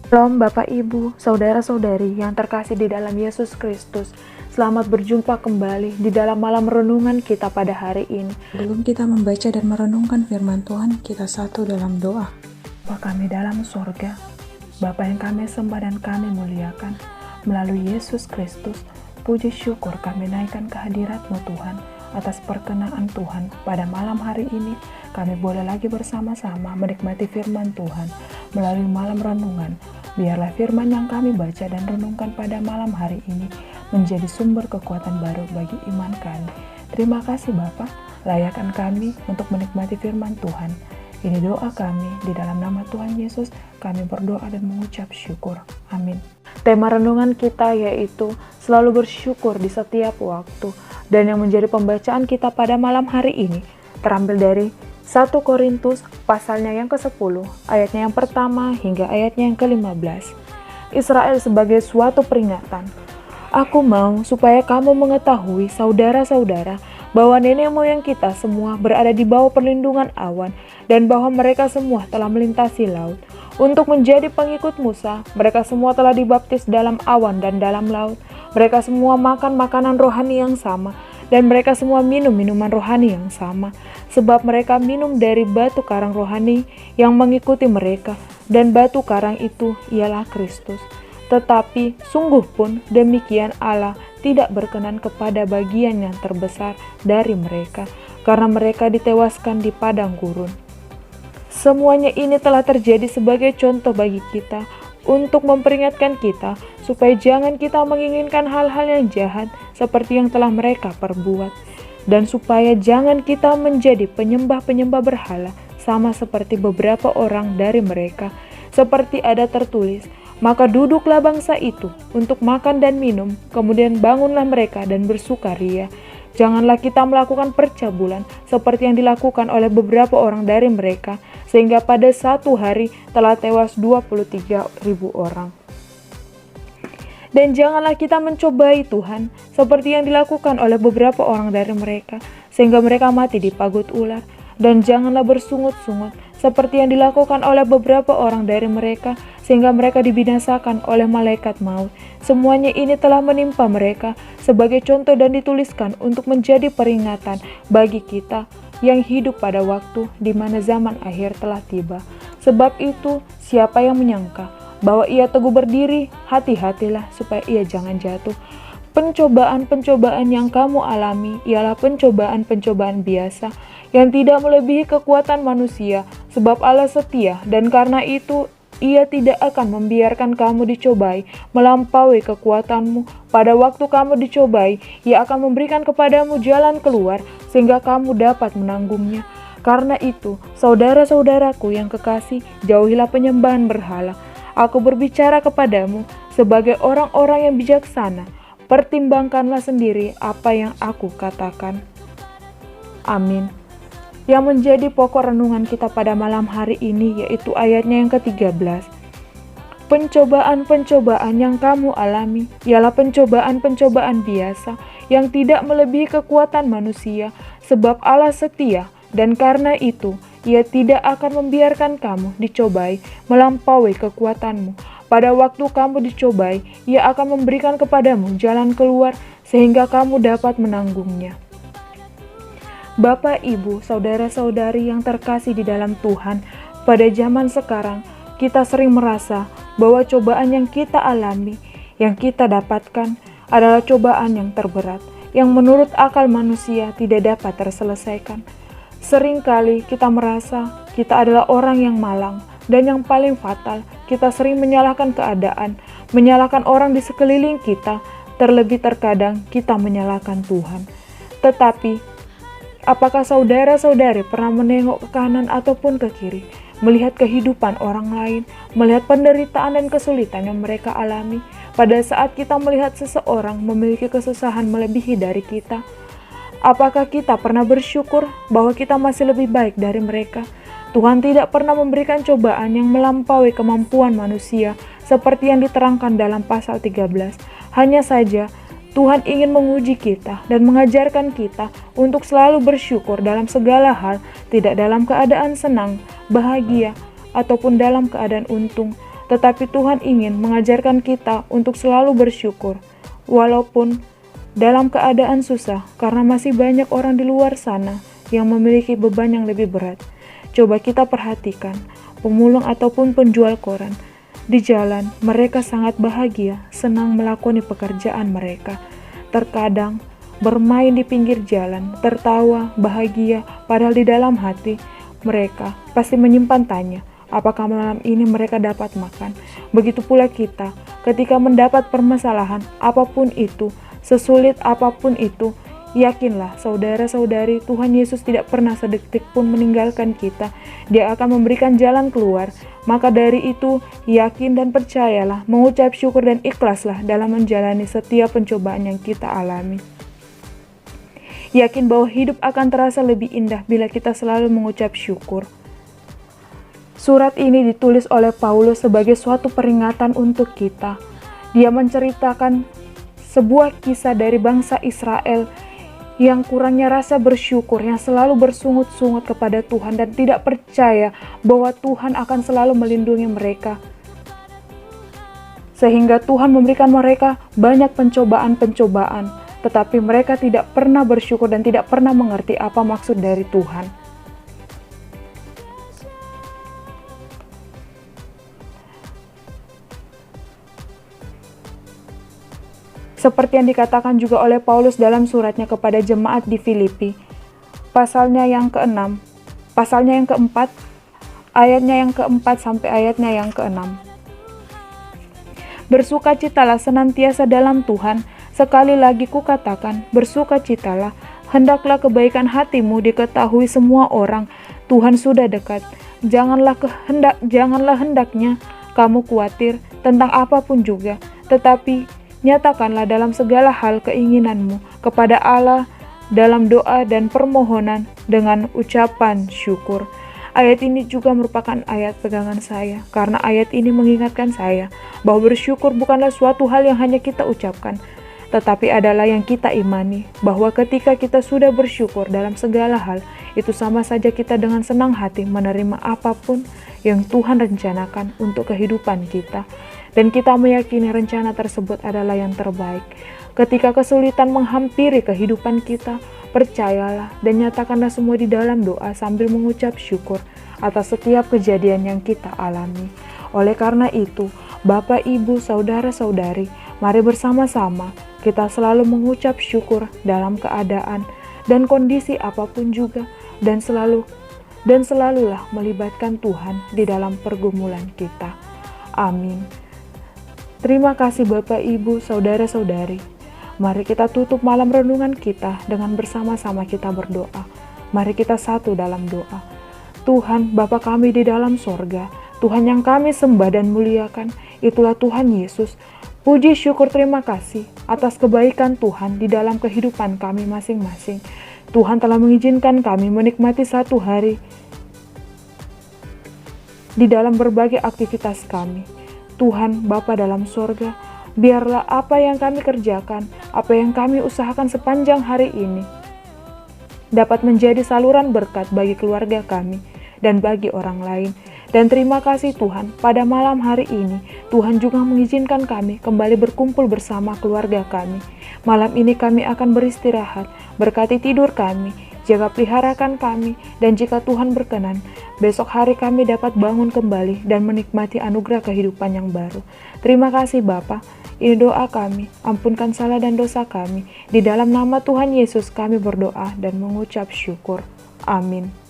Shalom Bapak Ibu, Saudara-saudari yang terkasih di dalam Yesus Kristus. Selamat berjumpa kembali di dalam malam renungan kita pada hari ini. Sebelum kita membaca dan merenungkan firman Tuhan, kita satu dalam doa. Bapa kami dalam sorga, Bapa yang kami sembah dan kami muliakan, melalui Yesus Kristus, puji syukur kami naikkan kehadirat-Mu Tuhan, atas perkenaan Tuhan pada malam hari ini. Kami boleh lagi bersama-sama menikmati firman Tuhan melalui malam renungan. Biarlah firman yang kami baca dan renungkan pada malam hari ini menjadi sumber kekuatan baru bagi iman kami. Terima kasih Bapa, layakkan kami untuk menikmati firman Tuhan. Ini doa kami di dalam nama Tuhan Yesus, kami berdoa dan mengucap syukur. Amin. Tema renungan kita yaitu selalu bersyukur di setiap waktu. Dan yang menjadi pembacaan kita pada malam hari ini terambil dari 1 Korintus pasalnya yang ke-10, ayatnya yang pertama hingga ayatnya yang ke-15. Israel sebagai suatu peringatan. Aku mau supaya kamu mengetahui, saudara-saudara, bahwa nenek moyang kita semua berada di bawah perlindungan awan dan bahwa mereka semua telah melintasi laut. Untuk menjadi pengikut Musa, mereka semua telah dibaptis dalam awan dan dalam laut. Mereka semua makan makanan rohani yang sama dan mereka semua minum minuman rohani yang sama, sebab mereka minum dari batu karang rohani yang mengikuti mereka, dan batu karang itu ialah Kristus. Tetapi sungguh pun demikian Allah tidak berkenan kepada bagian yang terbesar dari mereka, karena mereka ditewaskan di padang gurun. Semuanya ini telah terjadi sebagai contoh bagi kita, untuk memperingatkan kita supaya jangan kita menginginkan hal-hal yang jahat seperti yang telah mereka perbuat, dan supaya jangan kita menjadi penyembah-penyembah berhala sama seperti beberapa orang dari mereka, seperti ada tertulis, maka duduklah bangsa itu untuk makan dan minum, kemudian bangunlah mereka dan bersukaria. Janganlah kita melakukan percabulan seperti yang dilakukan oleh beberapa orang dari mereka, sehingga pada satu hari telah tewas 23.000 orang. Dan janganlah kita mencobai Tuhan seperti yang dilakukan oleh beberapa orang dari mereka, sehingga mereka mati di pagut ular. Dan janganlah bersungut-sungut seperti yang dilakukan oleh beberapa orang dari mereka, sehingga mereka dibinasakan oleh malaikat maut. Semuanya ini telah menimpa mereka sebagai contoh dan dituliskan untuk menjadi peringatan bagi kita yang hidup pada waktu di mana zaman akhir telah tiba. Sebab itu, siapa yang menyangka bahwa ia teguh berdiri, hati-hatilah supaya ia jangan jatuh. Pencobaan-pencobaan yang kamu alami ialah pencobaan-pencobaan biasa yang tidak melebihi kekuatan manusia, sebab Allah setia, dan karena itu Ia tidak akan membiarkan kamu dicobai melampaui kekuatanmu. Pada waktu kamu dicobai, Ia akan memberikan kepadamu jalan keluar sehingga kamu dapat menanggungnya. Karena itu, saudara-saudaraku yang kekasih, jauhilah penyembahan berhala. Aku berbicara kepadamu sebagai orang-orang yang bijaksana. Pertimbangkanlah sendiri apa yang aku katakan. Amin. Yang menjadi pokok renungan kita pada malam hari ini yaitu ayatnya yang ke-13. Pencobaan-pencobaan yang kamu alami ialah pencobaan-pencobaan biasa yang tidak melebihi kekuatan manusia, sebab Allah setia, dan karena itu Ia tidak akan membiarkan kamu dicobai melampaui kekuatanmu. Pada waktu kamu dicobai, Ia akan memberikan kepadamu jalan keluar sehingga kamu dapat menanggungnya. Bapak, Ibu, saudara-saudari yang terkasih di dalam Tuhan, pada zaman sekarang kita sering merasa bahwa cobaan yang kita alami, yang kita dapatkan adalah cobaan yang terberat, yang menurut akal manusia tidak dapat terselesaikan. Seringkali kita merasa kita adalah orang yang malang, dan yang paling fatal, kita sering menyalahkan keadaan, menyalahkan orang di sekeliling kita, terlebih terkadang kita menyalahkan Tuhan. Tetapi, apakah saudara-saudari pernah menengok ke kanan ataupun ke kiri, melihat kehidupan orang lain, melihat penderitaan dan kesulitan yang mereka alami? Pada saat kita melihat seseorang memiliki kesusahan melebihi dari kita, apakah kita pernah bersyukur bahwa kita masih lebih baik dari mereka? Tuhan tidak pernah memberikan cobaan yang melampaui kemampuan manusia seperti yang diterangkan dalam pasal 13. Hanya saja, Tuhan ingin menguji kita dan mengajarkan kita untuk selalu bersyukur dalam segala hal, tidak dalam keadaan senang, bahagia, ataupun dalam keadaan untung, tetapi Tuhan ingin mengajarkan kita untuk selalu bersyukur, walaupun dalam keadaan susah, karena masih banyak orang di luar sana yang memiliki beban yang lebih berat. Coba kita perhatikan, pemulung ataupun penjual koran. Di jalan, mereka sangat bahagia, senang melakoni pekerjaan mereka. Terkadang, bermain di pinggir jalan, tertawa, bahagia, padahal di dalam hati, mereka pasti menyimpan tanya, apakah malam ini mereka dapat makan? Begitu pula kita, ketika mendapat permasalahan, apapun itu, sesulit apapun itu, yakinlah saudara-saudari, Tuhan Yesus tidak pernah sedetik pun meninggalkan kita. Dia akan memberikan jalan keluar. Maka dari itu, yakin dan percayalah, mengucap syukur dan ikhlaslah dalam menjalani setiap pencobaan yang kita alami. Yakin bahwa hidup akan terasa lebih indah bila kita selalu mengucap syukur. Surat ini ditulis oleh Paulus sebagai suatu peringatan untuk kita. Dia menceritakan sebuah kisah dari bangsa Israel yang kurangnya rasa bersyukur, yang selalu bersungut-sungut kepada Tuhan dan tidak percaya bahwa Tuhan akan selalu melindungi mereka. Sehingga Tuhan memberikan mereka banyak pencobaan-pencobaan, tetapi mereka tidak pernah bersyukur dan tidak pernah mengerti apa maksud dari Tuhan. Seperti yang dikatakan juga oleh Paulus dalam suratnya kepada jemaat di Filipi, pasalnya yang keempat, ayatnya yang keempat sampai ayatnya yang keenam. Bersukacitalah senantiasa dalam Tuhan, sekali lagi kukatakan, bersukacitalah, hendaklah kebaikan hatimu diketahui semua orang, Tuhan sudah dekat. Janganlah hendaknya kamu khawatir tentang apapun juga, tetapi nyatakanlah dalam segala hal keinginanmu kepada Allah dalam doa dan permohonan dengan ucapan syukur. Ayat ini juga merupakan ayat pegangan saya, karena ayat ini mengingatkan saya bahwa bersyukur bukanlah suatu hal yang hanya kita ucapkan, tetapi adalah yang kita imani, bahwa ketika kita sudah bersyukur dalam segala hal, itu sama saja kita dengan senang hati menerima apapun yang Tuhan rencanakan untuk kehidupan kita. Dan kita meyakini rencana tersebut adalah yang terbaik. Ketika kesulitan menghampiri kehidupan kita, percayalah dan nyatakanlah semua di dalam doa sambil mengucap syukur atas setiap kejadian yang kita alami. Oleh karena itu, Bapak, Ibu, Saudara-saudari, mari bersama-sama kita selalu mengucap syukur dalam keadaan dan kondisi apapun juga, dan selalulah melibatkan Tuhan di dalam pergumulan kita. Amin. Terima kasih Bapak, Ibu, Saudara-saudari. Mari kita tutup malam renungan kita dengan bersama-sama kita berdoa. Mari kita satu dalam doa. Tuhan, Bapa kami di dalam sorga, Tuhan yang kami sembah dan muliakan, itulah Tuhan Yesus. Puji syukur terima kasih atas kebaikan Tuhan di dalam kehidupan kami masing-masing. Tuhan telah mengizinkan kami menikmati satu hari di dalam berbagai aktivitas kami. Tuhan Bapa dalam sorga, biarlah apa yang kami kerjakan, apa yang kami usahakan sepanjang hari ini, dapat menjadi saluran berkat bagi keluarga kami dan bagi orang lain. Dan terima kasih Tuhan, pada malam hari ini, Tuhan juga mengizinkan kami kembali berkumpul bersama keluarga kami. Malam ini kami akan beristirahat, berkati tidur kami, jaga peliharakan kami, dan jika Tuhan berkenan, besok hari kami dapat bangun kembali dan menikmati anugerah kehidupan yang baru. Terima kasih Bapa. Ini doa kami, ampunkan salah dan dosa kami. Di dalam nama Tuhan Yesus kami berdoa dan mengucap syukur. Amin.